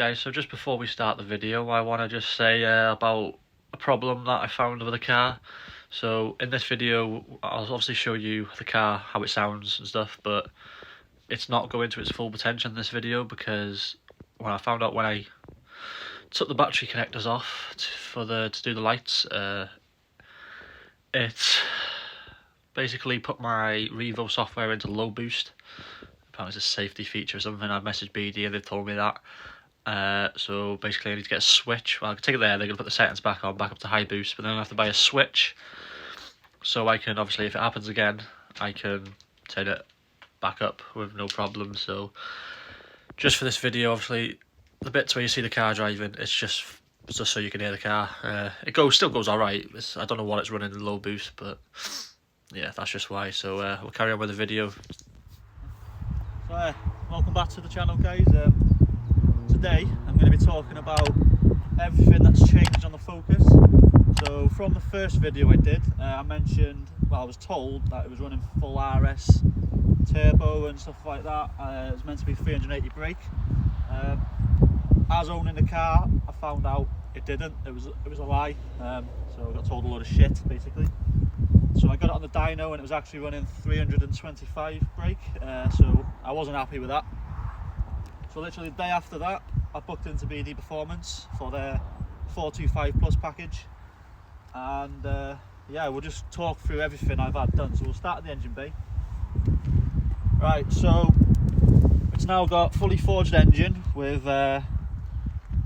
guys, so just before we start the video I want to just say about a problem that I found with the car. So in this video I'll obviously show you the car, how it sounds and stuff, but it's not going to its full potential in this video because when I found out when I took the battery connectors off to do the lights, it basically put my Revo software into low boost. Apparently it's a safety feature or something. I've messaged BD and they've told me that. So basically I need to get a switch. Well, I can take it there, they're going to put the settings back on, back up to high boost, but then I have to buy a switch. So I can, obviously, if it happens again, I can turn it back up with no problem. So just for this video, obviously, the bits where you see the car driving, it's just so you can hear the car. It still goes alright. I don't know what it's running in low boost, but yeah, that's just why. So we'll carry on with the video. So welcome back to the channel, guys. Today I'm going to be talking about everything that's changed on the Focus. So from the first video I did, I mentioned, well, I was told that it was running full RS turbo and stuff like that. It was meant to be 380 brake. As owning the car, I found out it didn't. It was a lie. So I got told a load of shit, basically. So I got it on the dyno and it was actually running 325 brake. So I wasn't happy with that. So literally the day after that, I booked into BD Performance for their 425 Plus package. And yeah, we'll just talk through everything I've had done. So we'll start at the engine bay. Right, so it's now got fully forged engine with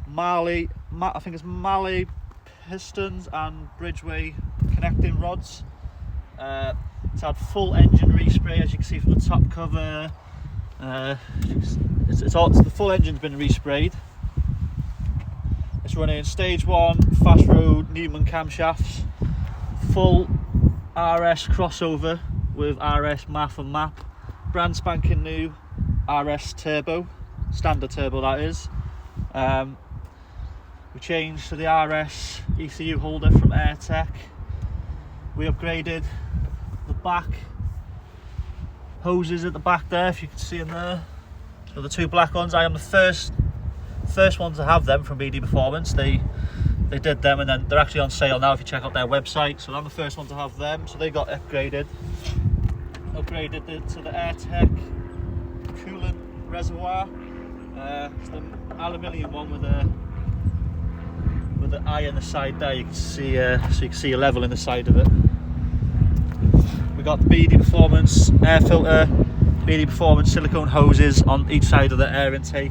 Marley pistons and Bridgeway connecting rods. It's had full engine respray, as you can see from the top cover. The full engine's been resprayed. It's running stage 1 fast road Newman camshafts, full RS crossover with RS MAF and MAP, brand spanking new RS turbo, standard turbo that is. We changed to the RS ECU holder from AirTech. We upgraded the back hoses at the back there, if you can see them there. So the two black ones, I am the first one to have them from BD Performance. They did them and then they're actually on sale now if you check out their website. So I'm the first one to have them. So they got upgraded it to the AirTech coolant reservoir. It's the aluminium one with the eye in the side there. You can see so you can see a level in the side of it. We got the BD Performance air filter, BD Performance silicone hoses on each side of the air intake.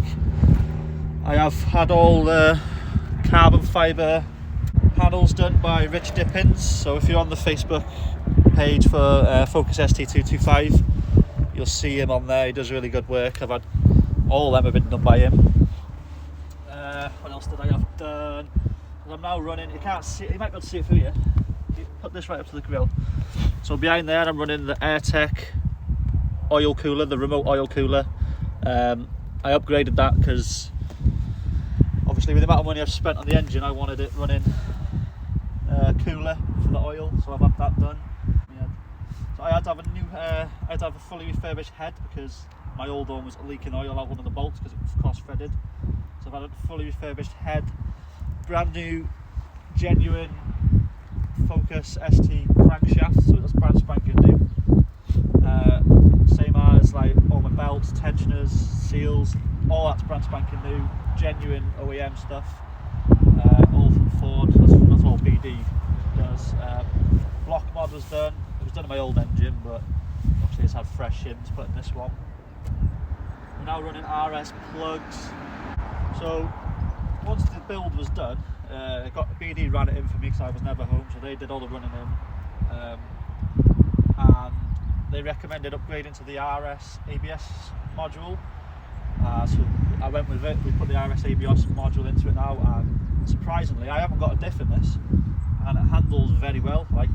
I have had all the carbon fibre panels done by Rich Dippins. So if you're on the Facebook page for Focus ST225, you'll see him on there. He does really good work. I've had all of them have been done by him. What else did I have done? I'm now running, you can't see it, you might be able to see it through here. Put this right up to the grill. So behind there I'm running the AirTech oil cooler, the remote oil cooler. I upgraded that because obviously with the amount of money I've spent on the engine, I wanted it running cooler for the oil, so I've had that done. Yeah. So I had to have a fully refurbished head because my old one was leaking oil out one of the bolts because it was cross-threaded. So I've had a fully refurbished head, brand new, genuine Focus ST crankshaft, so that's brand spanking new. Same as like all my belts, tensioners, seals, all that's brand spanking new, genuine OEM stuff. All from Ford. That's all BD does. Block mod was done. It was done in my old engine, but obviously it's had fresh shims put in this one. We're now running RS plugs. So once the build was done, BD ran it in for me because I was never home, so they did all the running in, and they recommended upgrading to the RS ABS module. So I went with it. We put the RS ABS module into it now, and surprisingly, I haven't got a diff in this, and it handles very well. Like,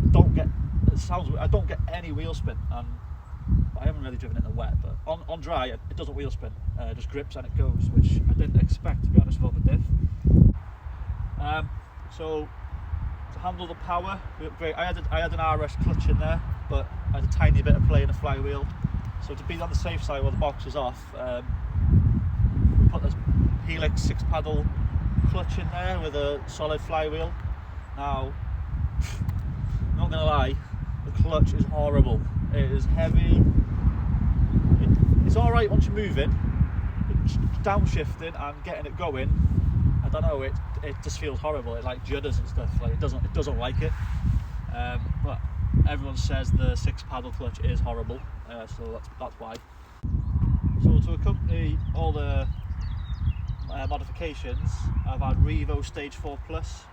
I don't get any wheel spin, and I haven't really driven it in the wet, but on dry it doesn't wheel spin. It just grips and it goes, which I didn't expect, to be honest, with the diff. So to handle the power, I had an RS clutch in there, but I had a tiny bit of play in the flywheel. So to be on the safe side while the box was off, we put this Helix 6-paddle clutch in there with a solid flywheel. Now, I'm not gonna lie, the clutch is horrible. It is heavy. It's all right once you're moving, but downshifting and getting it going, I don't know. It just feels horrible. It like judders and stuff. Like it doesn't like it. But everyone says the 6-paddle clutch is horrible, so that's why. So to accompany all the modifications, I've had Revo Stage 4 Plus.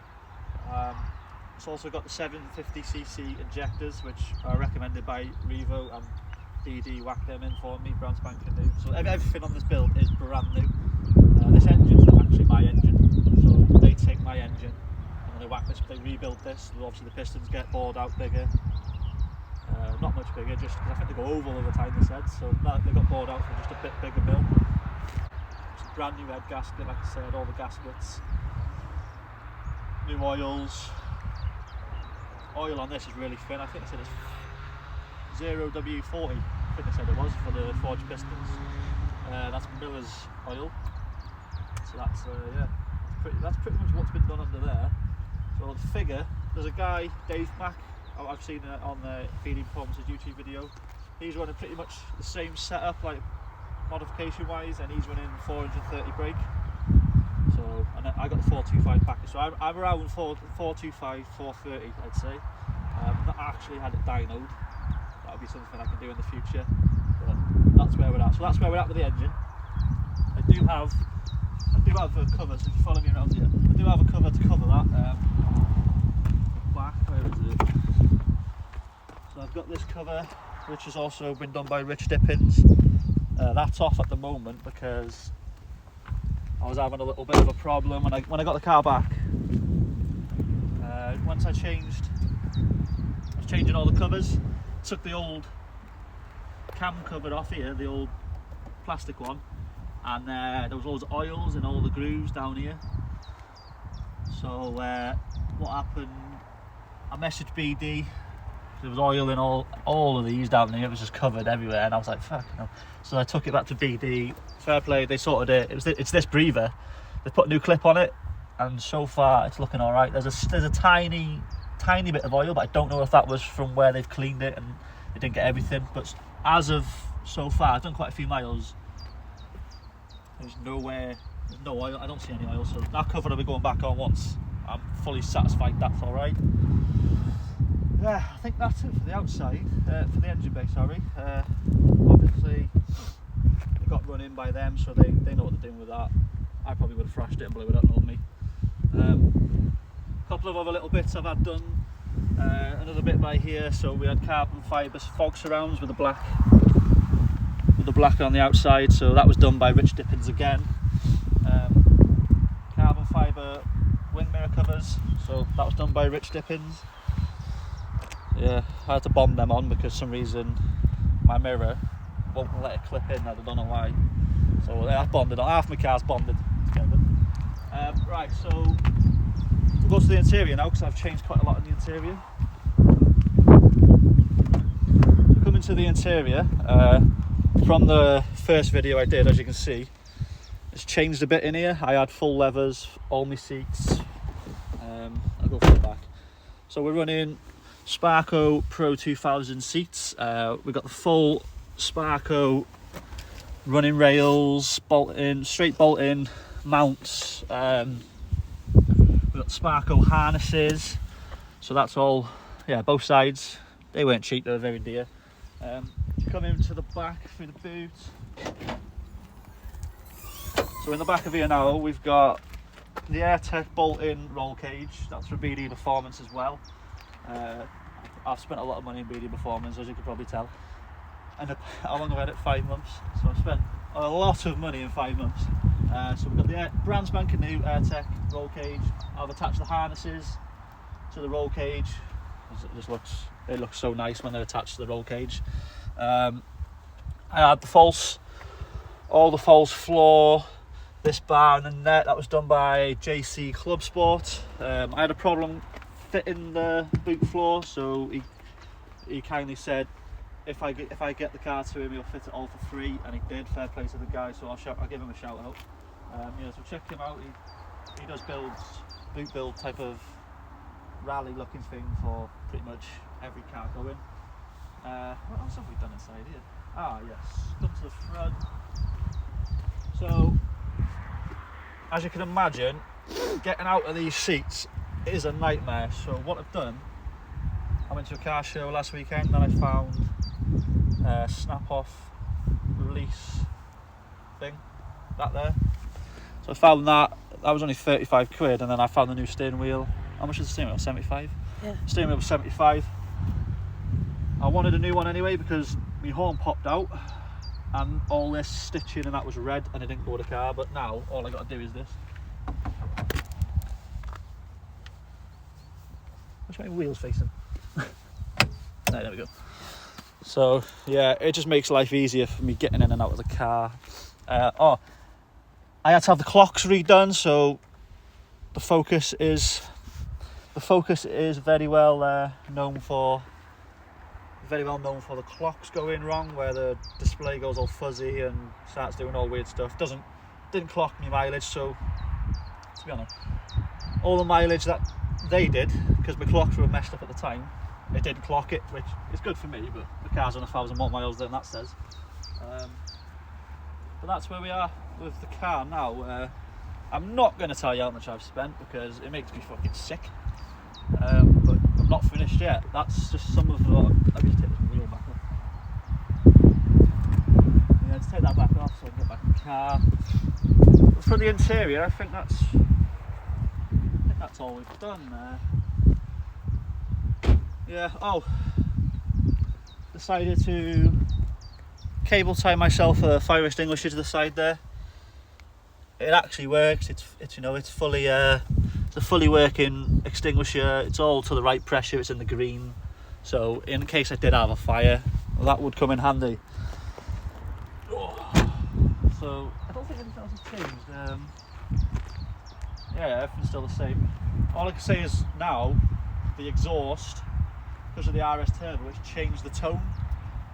It's also got the 750cc injectors, which are recommended by Revo, and BD whacked them in for me, brand spanking new. So everything on this build is brand new. This engine's actually my engine, so they take my engine and they whack this. They rebuild this. Obviously the pistons get bored out bigger. Not much bigger, just because I think they go oval all the time, they said, so they got bored out for just a bit bigger mill. It's a brand new head gasket, like I said, all the gaskets, new oils. Oil on this is really thin. I think they said it's 0W40, I think they said it was, for the forged pistons. That's Miller's oil, so that's that's pretty much what's been done under there. So the figure, there's a guy, Dave Mack, I've seen it on the BD Performance's YouTube video. He's running pretty much the same setup, like modification wise, and he's running 430 brake. So, and I got the 425 package, so I'm around 425, 430, I'd say. I've not actually had it dynoed. That'll be something I can do in the future, but that's where we're at. So that's where we're at with the engine. I do have a cover, so if you follow me around here, I do have a cover to cover that. Back, where is it? So I've got this cover, which has also been done by Rich Dippins. That's off at the moment because I was having a little bit of a problem when I got the car back. Once I was changing all the covers, took the old cam cover off here, the old plastic one, and there was loads of oils in all the grooves down here. So what happened, I messaged BD, there was oil in all of these down here, it was just covered everywhere, and I was like, fuck no. So I took it back to BD, fair play, they sorted it. It's this breather, they put a new clip on it, and so far it's looking all right. There's a tiny bit of oil, but I don't know if that was from where they've cleaned it and they didn't get everything. But as of so far, I've done quite a few miles, there's no oil, I don't see any oil, so that cover will be going back on once I'm fully satisfied that's all right. Yeah, I think that's it for the outside, for the engine bay, sorry. Obviously it got run in by them, so they know what they're doing with that. I probably would have thrashed it and blew it up, not me. A couple of other little bits I've had done. Another bit by here, so we had carbon fibre fog surrounds with the black on the outside, so that was done by Rich Dippins again. Carbon fibre wing mirror covers, so that was done by Rich Dippins. Yeah, I had to bond them on because for some reason my mirror won't let it clip in, I don't know why. So that's bonded on, half my car's bonded together. Right, so we'll go to the interior now because I've changed quite a lot in the interior. So coming to the interior, from the first video I did, as you can see, it's changed a bit in here. I had full levers, all my seats. I'll go from the back. So we're running Sparco Pro 2000 seats. We've got the full Sparco running rails, straight bolt-in mounts. We've got Sparco harnesses. So that's all, yeah, both sides. They weren't cheap, they were very dear. You come into the back through the boot. So in the back of here now, we've got the AirTech bolt-in roll cage. That's for BD Performance as well. I've spent a lot of money in BD Performance, as you can probably tell. And how long have I had it? 5 months. So I've spent a lot of money in 5 months. So we've got the brand spanking new AirTech roll cage. I've attached the harnesses to the roll cage. It looks so nice when they're attached to the roll cage. I had all the false floor, this bar and the net, that was done by JC Club Sport. I had a problem fitting the boot floor, so he kindly said if I get the car to him, he'll fit it all for free, and he did. Fair play to the guy, so I'll give him a shout out. Yeah, so check him out. He does boot build type of rally looking thing for pretty much every car going. What else have we done inside here? Ah yes, come to the front. So as you can imagine, getting out of these seats is a nightmare. So what I've done, I went to a car show last weekend and I found a snap off release thing, that there. So I found that was only 35 quid, and then I found the new steering wheel. How much is the steering wheel? 75? Yeah. Steering wheel was 75. I wanted a new one anyway because my horn popped out and all this stitching and that was red and it didn't go with the car, but now all I got to do is this. Which way are my wheels facing? There we go. So yeah, it just makes life easier for me getting in and out of the car. I had to have the clocks redone, so the Focus is very well known for the clocks going wrong, where the display goes all fuzzy and starts doing all weird stuff. Didn't clock me mileage, so to be honest, all the mileage that they did, because my clocks were messed up at the time, it didn't clock it, which is good for me, but the car's on 1,000 more miles than that says. But that's where we are with the car now. I'm not going to tell you how much I've spent because it makes me fucking sick. But I'm not finished yet. That's just some of the... Let me just take this wheel back off. Yeah, let's take that back off so I can get back in the car. But for the interior, I think that's all we've done there. Yeah, decided to cable tie myself a fire extinguisher to the side there. It actually works. It's fully it's a fully working extinguisher. It's all to the right pressure. It's in the green, so in case I did have a fire, that would come in handy. So I don't think anything else has changed. Yeah, everything's still the same. All I can say is now the exhaust, because of the RS turbo, it's changed the tone,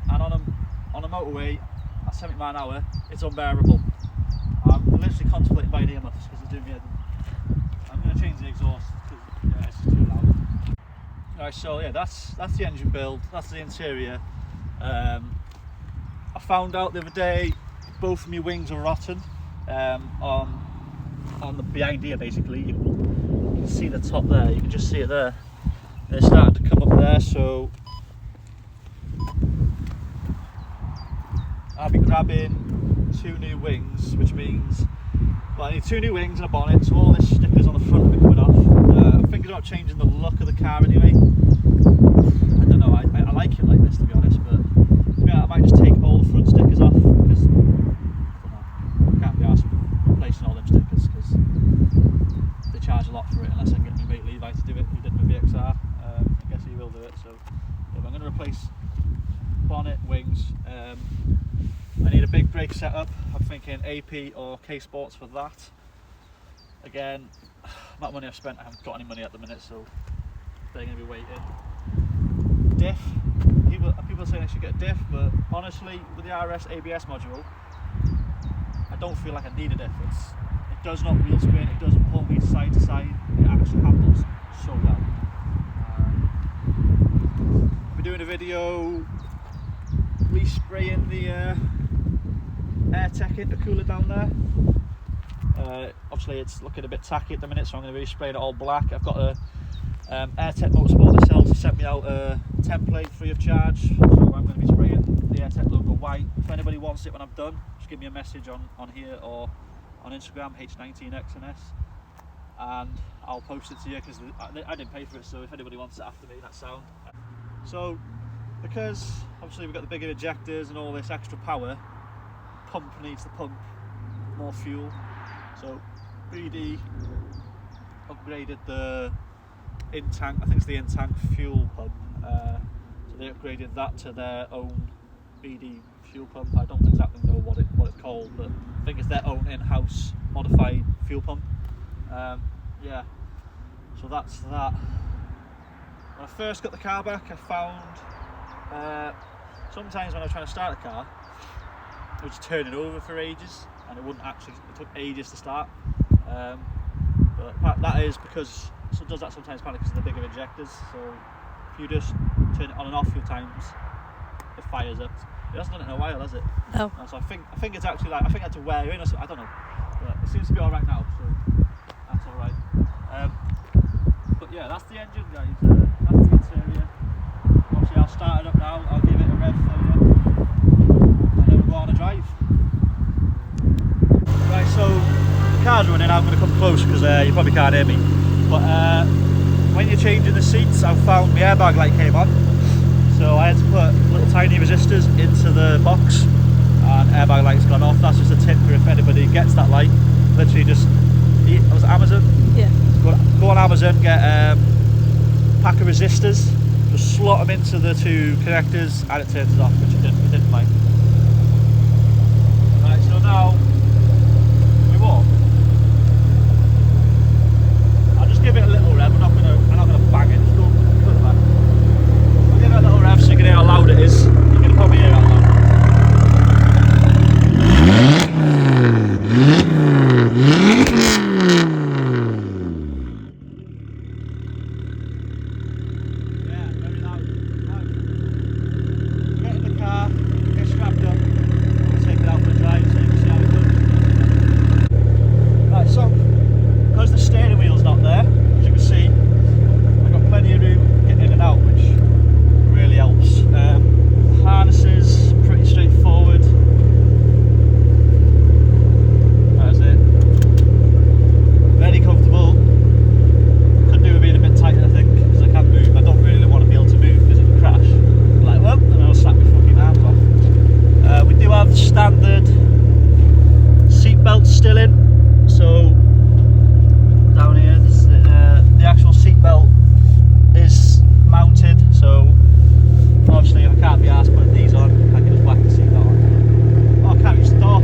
and on a motorway at 70 mile an hour, it's unbearable. I'm literally contemplating buying earmuffs because it's doing me head. I'm going to change the exhaust because it's just too loud. Alright, so yeah, that's the engine build, that's the interior. I found out the other day both of my wings are rotten. On the behind here, basically, you can see the top there. You can just see it there. They're starting to come up there, so I'll be grabbing 2 new wings, which means, well, I need 2 new wings and a bonnet, so all this stickers on the front will be coming off. I'm thinking about changing the look of the car anyway. I don't know, I like it like this, to be honest, but yeah, I might just take all the front stickers off because I can't be arsed replacing all them stickers because they charge a lot for it unless I can get my mate Levi to do it, who did my VXR. I guess he will do it, so yeah, I'm going to replace bonnet, wings. I need a big brake setup. I'm thinking AP or K Sports for that. Again, not money I've spent, I haven't got any money at the minute, so they're going to be waiting. Diff, people are saying I should get a diff, but honestly, with the RS ABS module, I don't feel like I need a diff. It does not wheel spin, it doesn't pull me side to side, it actually handles so well. I'll be doing a video respraying the air tech into cooler down there. Obviously it's looking a bit tacky at the minute, so I'm going to be spraying it all black. I've got a AirTech Motorsport themselves to sent me out a template free of charge, so I'm going to be spraying the AirTech logo white. If anybody wants it when I'm done, just give me a message on here or on Instagram, H19XNS, and I'll post it to you because I didn't pay for it, so if anybody wants it after me, that's sound. So because obviously we've got the bigger injectors and all this extra power, pump needs to pump more fuel, so BD upgraded the in-tank, I think it's the in-tank fuel pump, so they upgraded that to their own BD fuel pump. I don't exactly know what it's called, but I think it's their own in-house modified fuel pump. Yeah, so that's that. When I first got the car back, I found sometimes when I was trying to start a car, it was turning over for ages. and it wouldn't actually. It took ages to start. But that is because it does that sometimes apparently because of the bigger injectors. So if you just turn it on and off a few times, it fires up. It hasn't done it in a while, has it? No. So I think it's actually like I think I had to wear in or something. I don't know. But it seems to be all right now, so that's all right. But yeah, that's the engine, guys. That's the interior. Obviously, I'll start it up now. I'll give it a rev for you, and then we'll go on a drive. Right, so the car's running. I'm going to come close because you probably can't hear me. But when you're changing the seats, I found my airbag light came on. So I had to put little tiny resistors into the box, and airbag light's gone off. That's just a tip for if anybody gets that light. Literally just, was it Amazon? Yeah. Go on Amazon, get a pack of resistors, just slot them into the two connectors, and it turns it off, which it didn't like. Right, so now we walk. I'll just give it a little rev. I'm not gonna bang it. Just go to the back. I'll give it a little rev so you can hear how loud it is. You can probably hear how loud. Yeah, very loud. Right. Get in the car, get strapped up, and we'll take it out for a drive so you can see how it goes. Right, so because the steering wheel's not there, as you can see, I've got plenty of room getting in and out, which really helps. Harnesses, pretty straightforward. That is it. Very comfortable. Could do with being a bit tighter, I think, because I can't move. I don't really want to be able to move because if I crash, I'm like, well, then I'll slap my fucking arms off. We do have the standard seat belts still in, so down here, the actual seat belt is mounted, so obviously if I can't be arsed putting these on, I can just whack the seat belt on. Oh, I can't reach the door.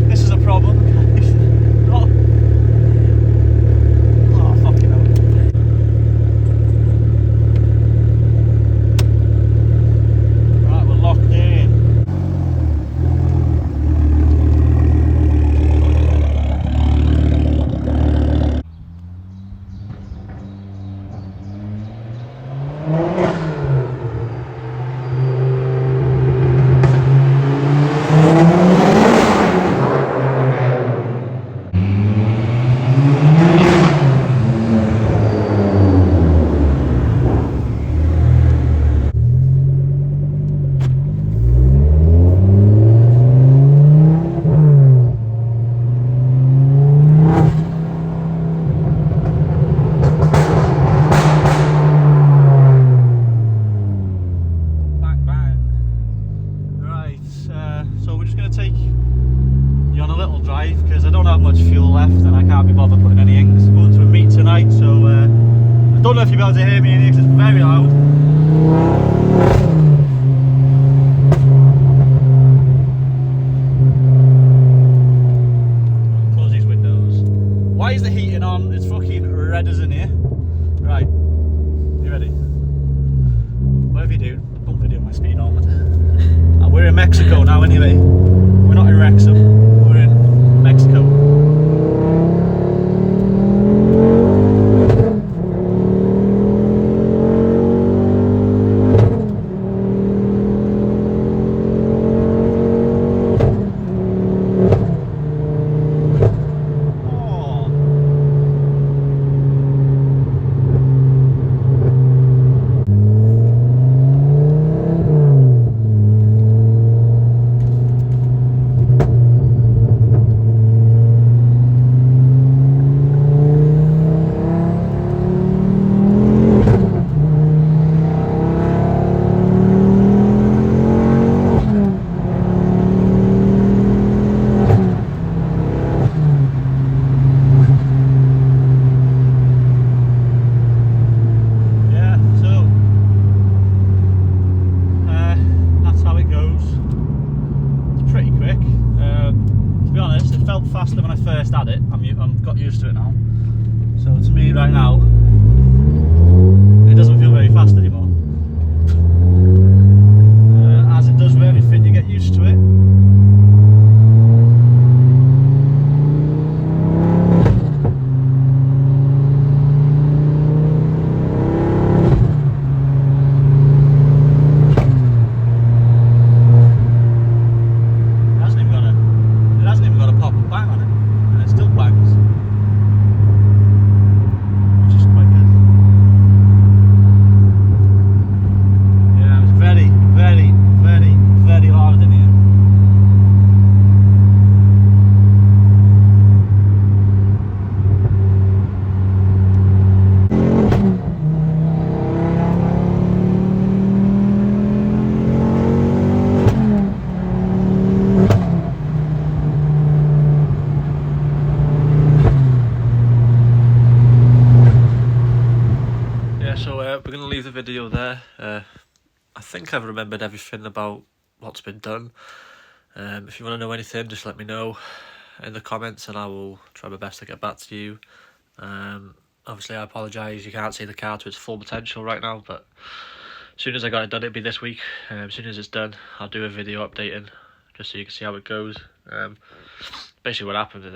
This is a problem. Oh, fucking hell. Right, we're locked in. So we're just going to take you on a little drive because I don't have much fuel left and I can't be bothered putting any in because I'm going to a meet tonight, so I don't know if you'll be able to hear me in here because it's very loud. Close these windows. Why is the heating on? It's fucking red as in here. Right, you ready? Whatever you do, don't video my speed on. We're in Mexico now anyway. We're not in Wrexham, we're in Mexico. leave the video there. I think I've remembered everything about what's been done. If you want to know anything, just let me know in the comments and I will try my best to get back to you. Obviously I apologise, you can't see the car to its full potential right now, but as soon as I got it done, it'll be this week. As soon as it's done, I'll do a video updating, just so you can see how it goes. Basically what happened is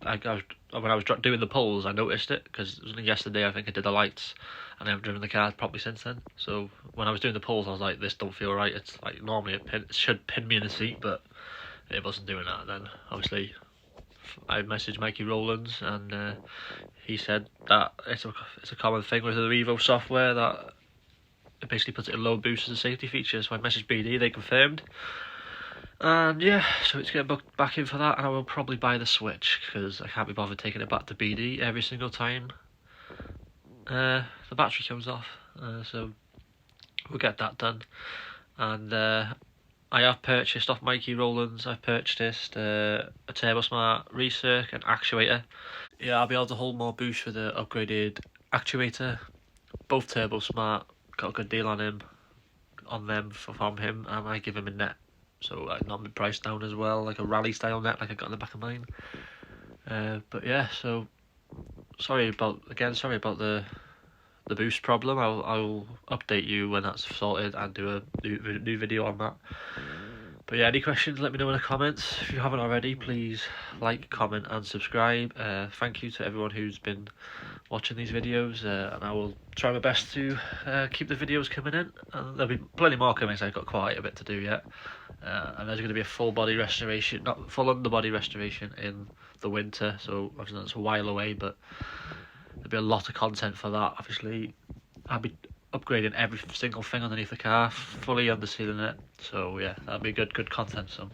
when I was doing the pulls, I noticed it, because it was only yesterday I think I did the lights, and I haven't driven the car properly since then. So when I was doing the pulls, I was like, this don't feel right. It's like normally it should pin me in the seat, but it wasn't doing that. Then obviously I messaged Mikey Rowlands, and he said that it's a common thing with the Revo software, that it basically puts it in low boost as a safety feature. So I messaged BD, they confirmed. And yeah, so it's getting booked back in for that, and I will probably buy the Switch, because I can't be bothered taking it back to BD every single time the battery comes off. So we'll get that done. And I have purchased off Mikey Rowlands, I've purchased a Turbo Smart recirc and actuator. Yeah, I'll be able to hold more boost with the upgraded actuator. Both Turbo Smart, got a good deal on them from him, and I give him a net, so like not price down as well, like a rally style net like I got in the back of mine. But yeah, so sorry about the boost problem. I'll update you when that's sorted and do a new video on that. But yeah, any questions, let me know in the comments. If you haven't already, please like, comment and subscribe. Thank you to everyone who's been watching these videos, and I will try my best to keep the videos coming in, and there'll be plenty more coming, so I've got quite a bit to do yet. And there's going to be a full body restoration, not full underbody restoration, in the winter, so obviously that's a while away, but there'll be a lot of content for that. Obviously I'll be upgrading every single thing underneath the car, fully undersealing it, so yeah, that'll be good content. So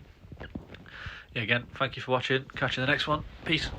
yeah, again, thank you for watching, catch you in the next one, peace.